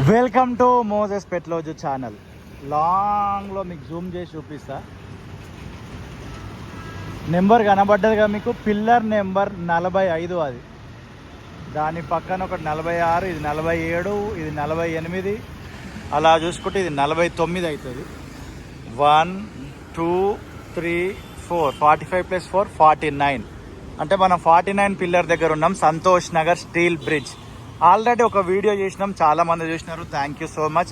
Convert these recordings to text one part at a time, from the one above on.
Welcome to Moses Petlozu channel. లాంగ్లో మీకు zoom చేసి చూపిస్తా. నెంబర్ కనబడ్డదిగా మీకు, పిల్లర్ నెంబర్ 45. అది దాని పక్కన ఒకటి 46, ఇది 47, ఇది 48, అలా చూసుకుంటే ఇది 49 అవుతుంది. 1 2 3 4 45 + 4 49. అంటే మనం 49 పిల్లర్ దగ్గర ఉన్నాం. Santosh Nagar steel bridge. Already ఒక వీడియో చేసినాం, చాలామంది చూసినారు, థ్యాంక్ యూ సో మచ్.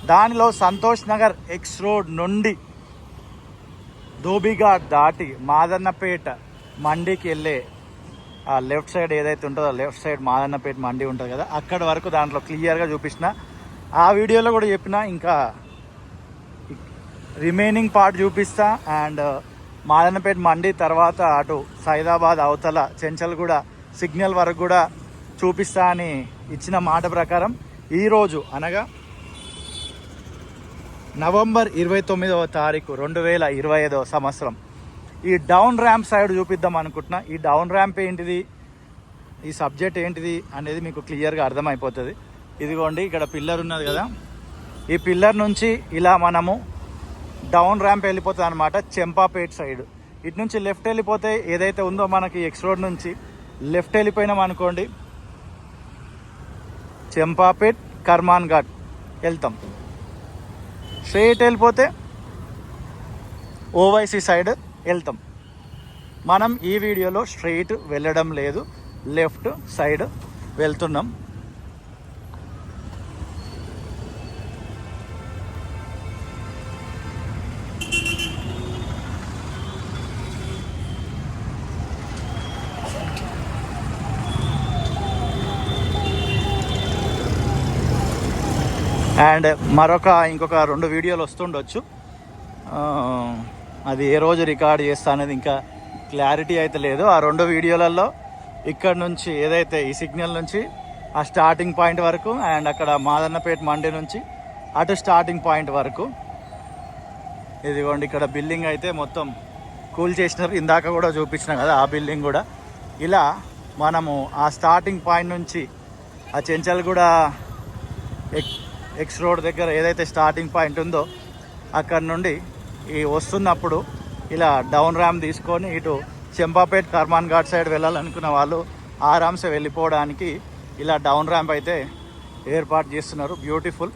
దానిలో సంతోష్ నగర్ ఎక్స్ రోడ్ నుండి ధోబిఘాట్ దాటి మాదన్నపేట మండికి వెళ్ళే ఆ లెఫ్ట్ సైడ్ ఏదైతే ఉంటుందో, లెఫ్ట్ సైడ్ మాదన్నపేట మండి ఉంటుంది కదా, అక్కడి వరకు దాంట్లో క్లియర్గా చూపించిన. ఆ వీడియోలో కూడా చెప్పిన, ఇంకా రిమైనింగ్ పార్ట్ చూపిస్తా. అండ్ మాదన్నపేట మండి తర్వాత అటు సైదాబాద్ అవతల చెంచల్గూడ సిగ్నల్ వరకు కూడా చూపిస్తా అని ఇచ్చిన మాట ప్రకారం ఈరోజు అనగా నవంబర్ 29వ తారీఖు 2025వ సంవత్సరం ఈ డౌన్ ర్యాంప్ సైడ్ చూపిద్దాం అనుకుంటున్నా. ఈ డౌన్ ర్యాంప్ ఏంటిది, ఈ సబ్జెక్ట్ ఏంటిది అనేది మీకు క్లియర్గా అర్థమైపోతుంది. ఇదిగోండి, ఇక్కడ పిల్లర్ ఉన్నది కదా, ఈ పిల్లర్ నుంచి ఇలా మనము డౌన్ ర్యాంప్ వెళ్ళిపోతుంది అనమాట, చెంపాపేట సైడ్. ఇటు నుంచి లెఫ్ట్ వెళ్ళిపోతే ఏదైతే ఉందో మనకి ఎక్స్ రోడ్ నుంచి లెఫ్ట్ వెళ్ళిపోయినాం అనుకోండి, చెంపాపేట్ కర్మాన్ ఘాట్ వెళ్తాం. స్ట్రైట్ వెళ్ళిపోతే ఓవైసీ సైడ్ వెళ్తాం. మనం ఈ వీడియోలో స్ట్రైట్ వెళ్ళడం లేదు, లెఫ్ట్ సైడ్ వెళ్తున్నాం. అండ్ ఇంకొక 2 వీడియోలు వస్తుండొచ్చు. అది ఏ రోజు రికార్డ్ చేస్తా అనేది ఇంకా క్లారిటీ అయితే లేదు. ఆ 2 వీడియోలలో ఇక్కడ నుంచి ఏదైతే ఈ సిగ్నల్ నుంచి ఆ స్టార్టింగ్ పాయింట్ వరకు, అండ్ అక్కడ మాదన్నపేట మండి నుంచి అటు స్టార్టింగ్ పాయింట్ వరకు. ఇదిగోండి, ఇక్కడ బిల్డింగ్ అయితే మొత్తం కూల్ చేసినారు. ఇందాక కూడా చూపించిన కదా ఆ బిల్డింగ్ కూడా. ఇలా మనము ఆ స్టార్టింగ్ పాయింట్ నుంచి ఆ చెంచల్గూడ ఎక్స్ రోడ్ దగ్గర ఏదైతే స్టార్టింగ్ పాయింట్ ఉందో అక్కడ నుండి ఈ వస్తున్నప్పుడు ఇలా డౌన్ ర్యాంప్ తీసుకొని ఇటు చెంపాపేట్ కర్మాన్ ఘాట్ సైడ్ వెళ్ళాలనుకున్న వాళ్ళు ఆరామ్సే వెళ్ళిపోవడానికి ఇలా డౌన్ ర్యాంప్ అయితే ఏర్పాటు చేస్తున్నారు. బ్యూటిఫుల్.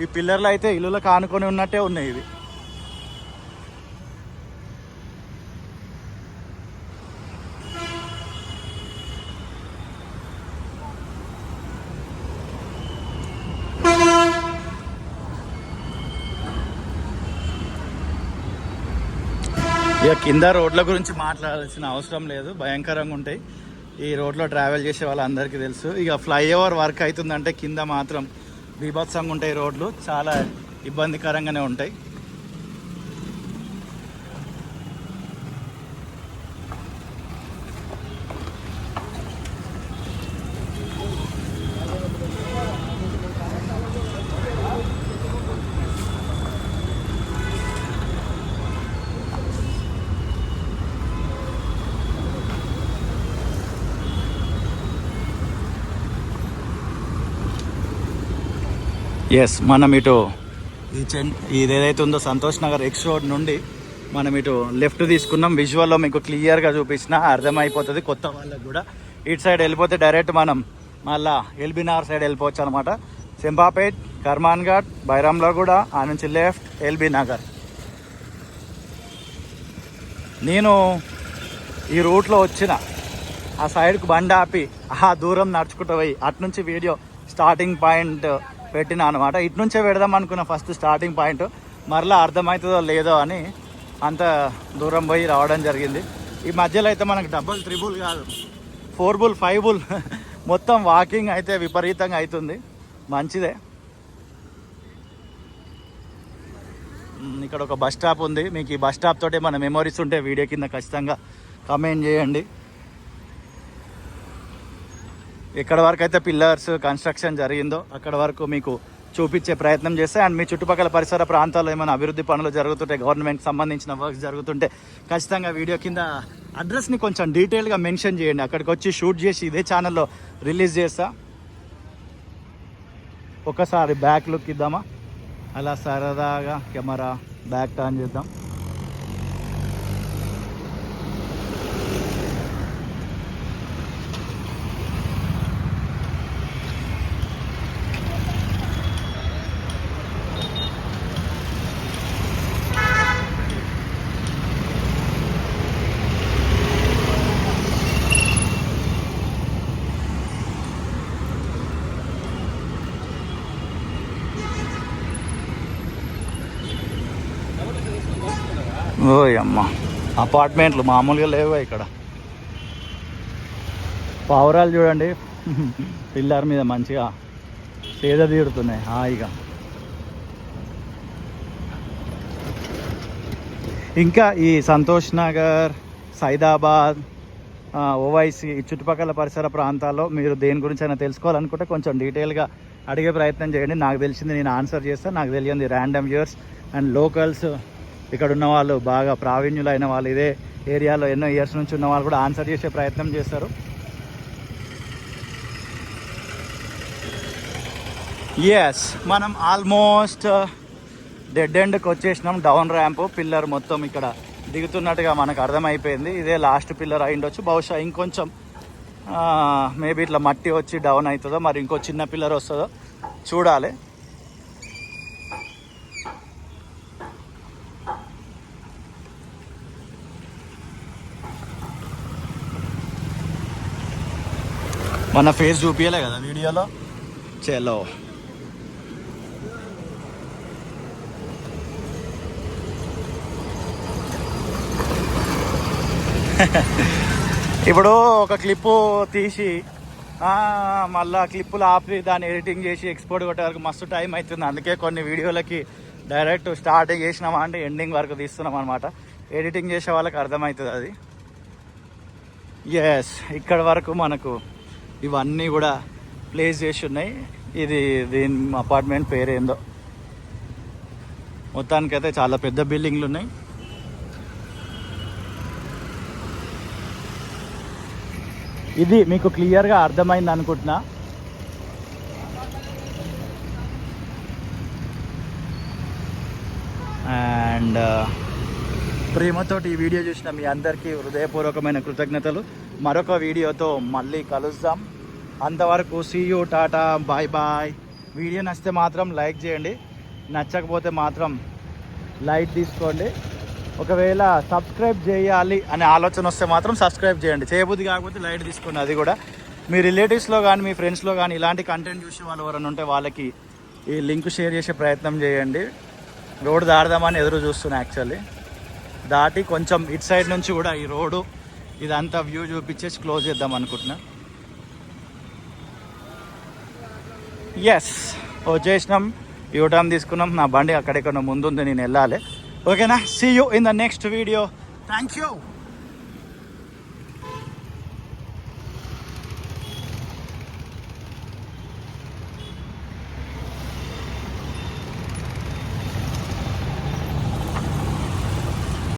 ఈ పిల్లర్లు అయితే ఇల్లులకు ఆనుకొని ఉన్నట్టే ఉన్నాయి. ఇవి ఇక కింద రోడ్ల గురించి మాట్లాడాల్సిన అవసరం లేదు, భయంకరంగా ఉంటాయి. ఈ రోడ్లో ట్రావెల్ చేసే వాళ్ళందరికీ తెలుసు. ఇక ఫ్లైఓవర్ వర్క్ అవుతుందంటే కింద మాత్రం బీభత్సంగా ఉంటాయి రోడ్లు, చాలా ఇబ్బందికరంగానే ఉంటాయి. ఎస్, మనం ఇటు ఇది ఏదైతే ఉందో సంతోష్ నగర్ ఎక్స్ రోడ్ నుండి మనం ఇటు లెఫ్ట్ తీసుకున్నాం. విజువల్లో మీకు క్లియర్గా చూపించిన అర్థమైపోతుంది కొత్త వాళ్ళకి కూడా. ఇటు సైడ్ వెళ్ళిపోతే డైరెక్ట్ మనం మళ్ళా ఎల్బీనగర్ సైడ్ వెళ్ళిపోవచ్చు అనమాట. చెంపాపేట్, కర్మాన్ ఘాట్, బైరాంలగూడ, ఆ నుంచి లెఫ్ట్ ఎల్బీ నగర్. నేను ఈ రూట్లో వచ్చిన ఆ సైడ్కు బండి ఆపి ఆ దూరం నడుచుకుంటూ పోయి అటు నుంచి వీడియో స్టార్టింగ్ పాయింట్ పెట్టిన అనమాట. ఇటు నుంచే పెడదాం అనుకున్న ఫస్ట్ స్టార్టింగ్ పాయింట్, మరలా అర్థమవుతుందో లేదో అని అంత దూరం పోయి రావడం జరిగింది. ఈ మధ్యలో అయితే మనకు 3 కాదు, 4 5 మొత్తం వాకింగ్ అయితే విపరీతంగా అవుతుంది. మంచిదే. ఇక్కడ ఒక బస్ స్టాప్ ఉంది. మీకు ఈ బస్ స్టాప్ తోటే మన మెమోరీస్ ఉంటే వీడియో కింద ఖచ్చితంగా కమెంట్ చేయండి. ఎక్కడ వరకు అయితే పిల్లర్స్ కన్స్ట్రక్షన్ జరిగిందో అక్కడ వరకు మీకు చూపించే ప్రయత్నం చేస్తే, అండ్ మీ చుట్టుపక్కల పరిసర ప్రాంతాల్లో ఏమైనా అభివృద్ధి పనులు జరుగుతుంటే, గవర్నమెంట్కి సంబంధించిన వర్క్స్ జరుగుతుంటే ఖచ్చితంగా వీడియో కింద అడ్రస్ని కొంచెం డీటెయిల్గా మెన్షన్ చేయండి. అక్కడికి వచ్చి షూట్ చేసి ఇదే ఛానల్లో రిలీజ్ చేస్తా. ఒకసారి బ్యాక్ లుక్ ఇద్దామా? అలా సరదాగా కెమెరా బ్యాక్ టర్న్ చేద్దాం. ఓయ్ అమ్మ, అపార్ట్మెంట్లు మామూలుగా లేవు ఇక్కడ. పావురాలు చూడండి పిల్లర్ మీద మంచిగా సేద తీరుతున్నాయి హాయిగా. ఇంకా ఈ సంతోష్ నగర్, సైదాబాద్, ఓవైసీ చుట్టుపక్కల పరిసర ప్రాంతాల్లో మీరు దేని గురించి అయినా తెలుసుకోవాలనుకుంటే కొంచెం డీటెయిల్గా అడిగే ప్రయత్నం చేయండి. నాకు తెలిసింది నేను ఆన్సర్ చేస్తాను. నాకు తెలియంది ర్యాండమ్ వ్యూవర్స్ అండ్ లోకల్స్, ఇక్కడ ఉన్న వాళ్ళు బాగా ప్రావీణ్యులైన వాళ్ళు, ఇదే ఏరియాలో ఎన్నో ఇయర్స్ నుంచి ఉన్న వాళ్ళు కూడా ఆన్సర్ చేసే ప్రయత్నం చేస్తారు. ఎస్, మనం ఆల్మోస్ట్ డెడ్ ఎండ్కి వచ్చేసినాం. డౌన్ ర్యాంప్ పిల్లర్ మొత్తం ఇక్కడ దిగుతున్నట్టుగా మనకు అర్థమైపోయింది. ఇదే లాస్ట్ పిల్లర్ అయి ఉండొచ్చు. బహుశా ఇంకొంచెం మేబీ ఇట్లా మట్టి వచ్చి డౌన్ అవుతుందో, మరి ఇంకో చిన్న పిల్లర్ వస్తుందో చూడాలి. మన ఫేస్ చూపించలే కదా వీడియోలో. చలో ఇప్పుడు ఒక క్లిప్పు తీసి మళ్ళా క్లిప్పులు ఆపి దాన్ని ఎడిటింగ్ చేసి ఎక్స్పోర్ట్ కొట్టే వరకు మస్తు టైం అవుతుంది. అందుకే కొన్ని వీడియోలకి డైరెక్ట్ స్టార్టింగ్ చేసినామా అంటే ఎండింగ్ వరకు తీస్తున్నాం అనమాట. ఎడిటింగ్ చేసే వాళ్ళకి అర్థమవుతుంది అది. ఎస్, ఇక్కడ వరకు మనకు ఇవన్నీ కూడా ప్లేస్ చేసి ఉన్నాయి. ఇది దీని అపార్ట్మెంట్ పేరేందో. మొత్తానికైతే చాలా పెద్ద బిల్డింగ్లు ఉన్నాయి. ఇది మీకు క్లియర్గా అర్థమైంది అనుకుంటున్నా. అండ్ ప్రేమతోటి ఈ వీడియో చూసిన మీ అందరికీ హృదయపూర్వకమైన కృతజ్ఞతలు. మరొక వీడియోతో మళ్ళీ కలుద్దాం. అంతవరకు see you, tata, bye bye. వీడియో నచ్చితే మాత్రం లైక్ చేయండి, నచ్చకపోతే మాత్రం లైట్ తీసుకోండి. ఒకవేళ సబ్స్క్రైబ్ చేయాలి అనే ఆలోచన వస్తే మాత్రం సబ్స్క్రైబ్ చేయండి. చేయబుద్ధి కాకపోతే లైట్ తీసుకోండి. అది కూడా మీ రిలేటివ్స్లో కానీ మీ ఫ్రెండ్స్లో కానీ ఇలాంటి కంటెంట్ చూసే వాళ్ళు ఎవరైనా ఉంటే వాళ్ళకి ఈ లింక్ షేర్ చేసే ప్రయత్నం చేయండి. రోడ్డు దాడదామని ఎదురు చూస్తున్నా. యాక్చువల్లీ దాటి కొంచెం ఇటు సైడ్ నుంచి కూడా ఈ రోడ్డు ఇదంతా వ్యూ చూపించేసి క్లోజ్ చేద్దాం అనుకుంటున్నా. ఎస్, వచ్చేసినాం, యూటర్న్ తీసుకున్నాం. నా బండి అక్కడెక్కడ ముందుంది, నేను వెళ్ళాలి. ఓకేనా? See you in the next video. Thank you.